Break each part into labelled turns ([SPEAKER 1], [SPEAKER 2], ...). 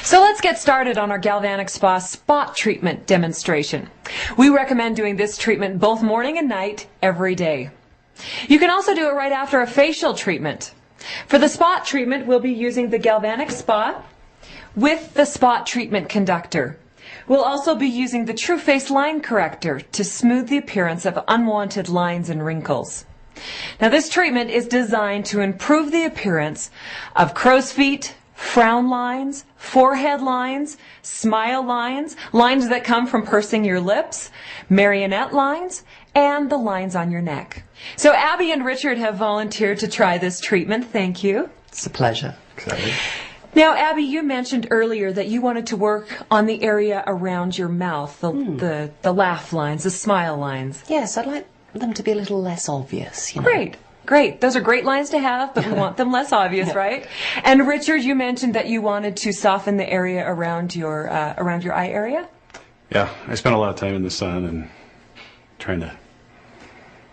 [SPEAKER 1] So let's get started on our Galvanic Spa spot treatment demonstration. We recommend doing this treatment both morning and night every day. You can also do it right after a facial treatment. For the spot treatment, we'll be using the Galvanic Spa with the spot treatment conductor. We'll also be using the True Face line corrector to smooth the appearance of unwanted lines and wrinkles. Now this treatment is designed to improve the appearance of crow's feet, frown lines, forehead lines, smile lines, lines that come from pursing your lips, marionette lines, and the lines on your neck. So Abby and Richard have volunteered to try this treatment. Thank you.
[SPEAKER 2] It's a pleasure.
[SPEAKER 3] Excited.
[SPEAKER 1] Now, Abby, you mentioned earlier that you wanted to work on the area around your mouth, the laugh lines, the smile lines.
[SPEAKER 2] Yes, I'd like them to be a little less obvious, you know.
[SPEAKER 1] Great. Great. Those are great lines to have, but we want them less obvious, right? And Richard, you mentioned that you wanted to soften the area around your eye area?
[SPEAKER 3] Yeah, I spent a lot of time in the sun and trying to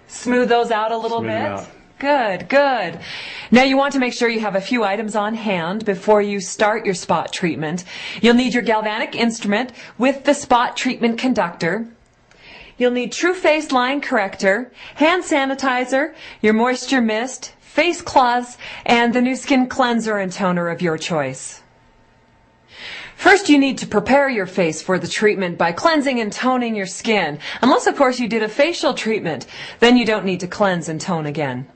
[SPEAKER 1] smooth those out a little
[SPEAKER 3] smooth
[SPEAKER 1] bit?
[SPEAKER 3] them out.
[SPEAKER 1] Good, good. Now you want to make sure you have a few items on hand before you start your spot treatment. You'll need your galvanic instrument with the spot treatment conductor. You'll need True Face line corrector, hand sanitizer, your moisture mist, face cloths, and the new skin cleanser and toner of your choice. First, you need to prepare your face for the treatment by cleansing and toning your skin. Unless, of course, you did a facial treatment, then you don't need to cleanse and tone again.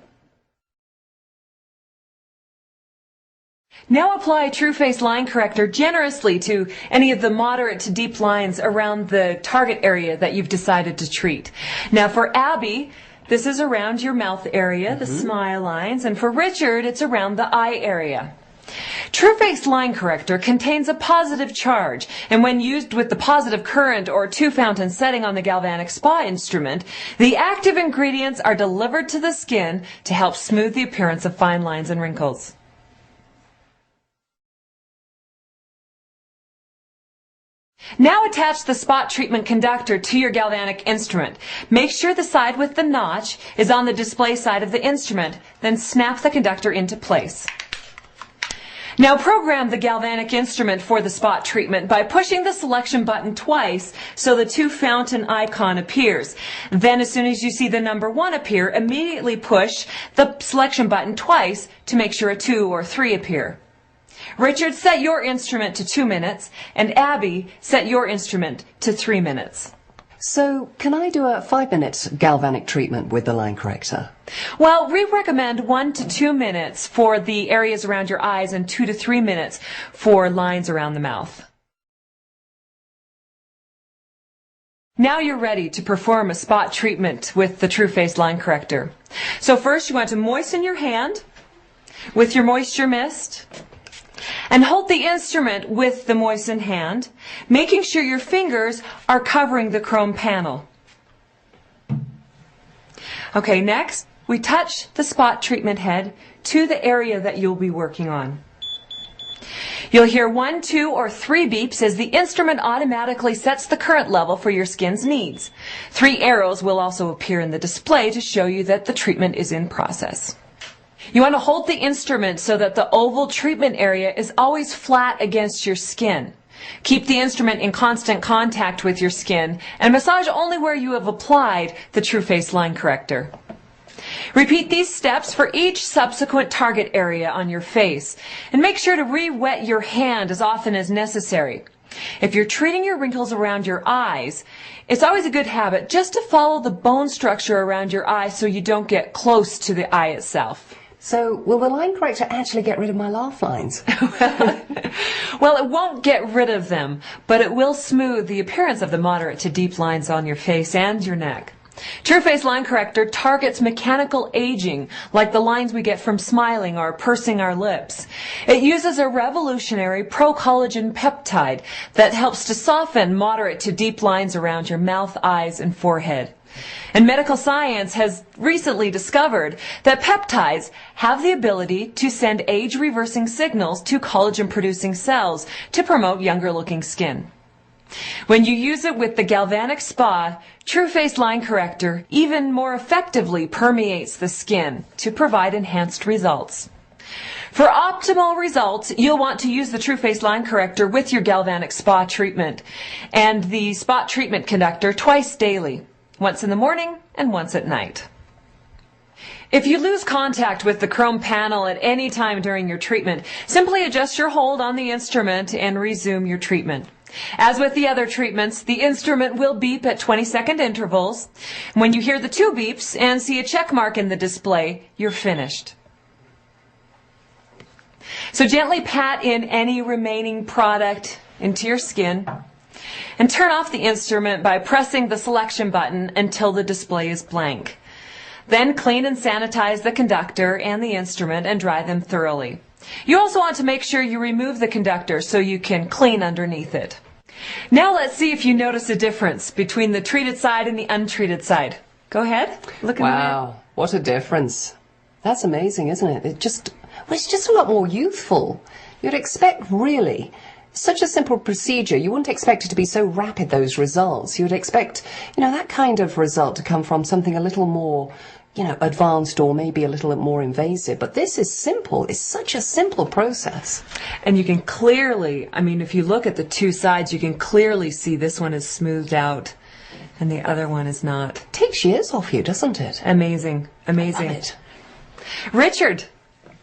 [SPEAKER 1] Now apply True Face line corrector generously to any of the moderate to deep lines around the target area that you've decided to treat. Now for Abby, this is around your mouth area, the smile lines, and for Richard, it's around the eye area. True Face line corrector contains a positive charge, and when used with the positive current or two-fountain setting on the Galvanic Spa instrument, the active ingredients are delivered to the skin to help smooth the appearance of fine lines and wrinkles. Now attach the spot treatment conductor to your galvanic instrument. Make sure the side with the notch is on the display side of the instrument, then snap the conductor into place. Now program the galvanic instrument for the spot treatment by pushing the selection button twice so the two-fountain icon appears. Then as soon as you see the number 1 appear, immediately push the selection button twice to make sure a 2 or 3 appear. Richard, set your instrument to 2 minutes, and Abby, set your instrument to 3 minutes.
[SPEAKER 2] So, can I do a 5-minute galvanic treatment with the line corrector?
[SPEAKER 1] Well, we recommend 1 to 2 minutes for the areas around your eyes and 2 to 3 minutes for lines around the mouth. Now you're ready to perform a spot treatment with the True Face line corrector. So first you want to moisten your hand with your moisture mist and hold the instrument with the moistened hand, making sure your fingers are covering the chrome panel. Okay, next, we touch the spot treatment head to the area that you'll be working on. You'll hear 1, 2, or 3 beeps as the instrument automatically sets the current level for your skin's needs. 3 arrows will also appear in the display to show you that the treatment is in process. You want to hold the instrument so that the oval treatment area is always flat against your skin. Keep the instrument in constant contact with your skin and massage only where you have applied the True Face line corrector. Repeat these steps for each subsequent target area on your face and make sure to re-wet your hand as often as necessary. If you're treating your wrinkles around your eyes, it's always a good habit just to follow the bone structure around your eye so you don't get close to the eye itself.
[SPEAKER 2] So, will the line corrector actually get rid of my laugh lines?
[SPEAKER 1] Well, it won't get rid of them, but it will smooth the appearance of the moderate to deep lines on your face and your neck. True Face line corrector targets mechanical aging, like the lines we get from smiling or pursing our lips. It uses a revolutionary pro-collagen peptide that helps to soften moderate to deep lines around your mouth, eyes, and forehead. And medical science has recently discovered that peptides have the ability to send age-reversing signals to collagen-producing cells to promote younger-looking skin. When you use it with the Galvanic Spa, True Face line corrector even more effectively permeates the skin to provide enhanced results. For optimal results, you'll want to use the True Face Line Corrector with your galvanic spa treatment and the spot treatment conductor twice daily, once in the morning and once at night. If you lose contact with the chrome panel at any time during your treatment, simply adjust your hold on the instrument and resume your treatment. As with the other treatments, the instrument will beep at 20-second intervals. When you hear the 2 beeps and see a check mark in the display, you're finished. So gently pat in any remaining product into your skin and turn off the instrument by pressing the selection button until the display is blank. Then clean and sanitize the conductor and the instrument and dry them thoroughly. You also want to make sure you remove the conductor so you can clean underneath it. Now let's see if you notice a difference between the treated side and the untreated side. Go ahead. Look in the mirror.
[SPEAKER 2] Wow, what a difference. That's amazing, isn't it? It's just a lot more youthful. You'd expect, really, such a simple procedure, you wouldn't expect it to be so rapid, those results. You would expect, that kind of result to come from something a little more, advanced or maybe a little more invasive. But this is simple. It's such a simple process.
[SPEAKER 1] And you can clearly, if you look at the 2 sides, you can clearly see this one is smoothed out and the other one is not.
[SPEAKER 2] It takes years off you, doesn't it?
[SPEAKER 1] Amazing. Amazing.
[SPEAKER 2] I love it.
[SPEAKER 1] Richard,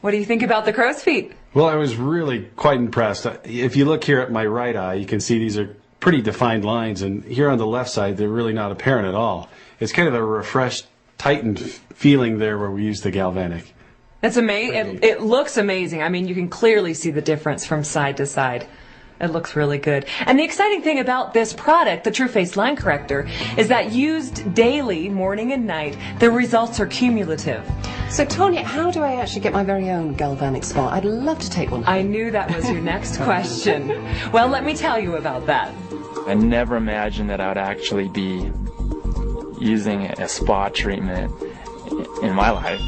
[SPEAKER 1] what do you think about the crow's feet?
[SPEAKER 3] Well, I was really quite impressed. If you look here at my right eye, you can see these are pretty defined lines, and here on the left side, they're really not apparent at all. It's kind of a refreshed, tightened feeling there where we use the galvanic.
[SPEAKER 1] That's amazing. It looks amazing. You can clearly see the difference from side to side. It looks really good. And the exciting thing about this product, the True Face Line Corrector, is that used daily, morning and night, the results are cumulative.
[SPEAKER 2] So, Tonya, how do I actually get my very own galvanic spa? I'd love to take one.
[SPEAKER 1] I knew that was your next question. Well, let me tell you about that.
[SPEAKER 4] I never imagined that I would actually be using a spa treatment in my life.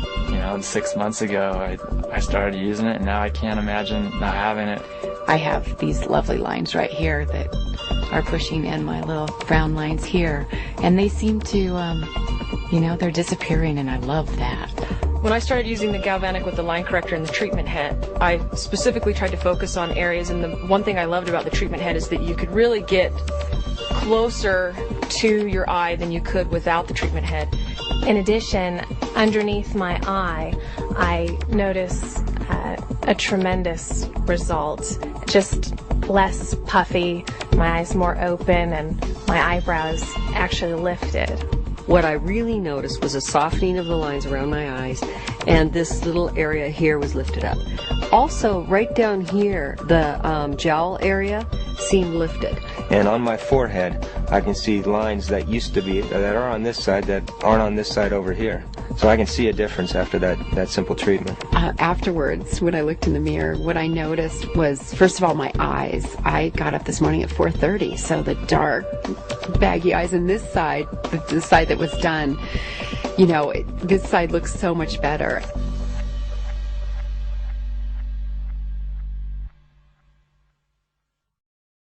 [SPEAKER 4] 6 months ago, I started using it, and now I can't imagine not having it.
[SPEAKER 5] I have these lovely lines right here that are pushing in my little brown lines here, and they seem to, they're disappearing, and I love that.
[SPEAKER 6] When I started using the galvanic with the line corrector and the treatment head, I specifically tried to focus on areas, and the one thing I loved about the treatment head is that you could really get closer to your eye than you could without the treatment head.
[SPEAKER 7] In addition, underneath my eye, I notice a tremendous result. Just less puffy, my eyes more open, and my eyebrows actually lifted.
[SPEAKER 8] What I really noticed was a softening of the lines around my eyes, and this little area here was lifted up. Also, right down here, the jowl area seemed lifted.
[SPEAKER 9] And on my forehead, I can see lines that used to be, that are on this side, that aren't on this side over here. So I can see a difference after that simple treatment.
[SPEAKER 5] Afterwards, when I looked in the mirror, what I noticed was, first of all, my eyes. I got up this morning at 4:30, so the dark, baggy eyes on this side, the side that was done, this side looks so much better.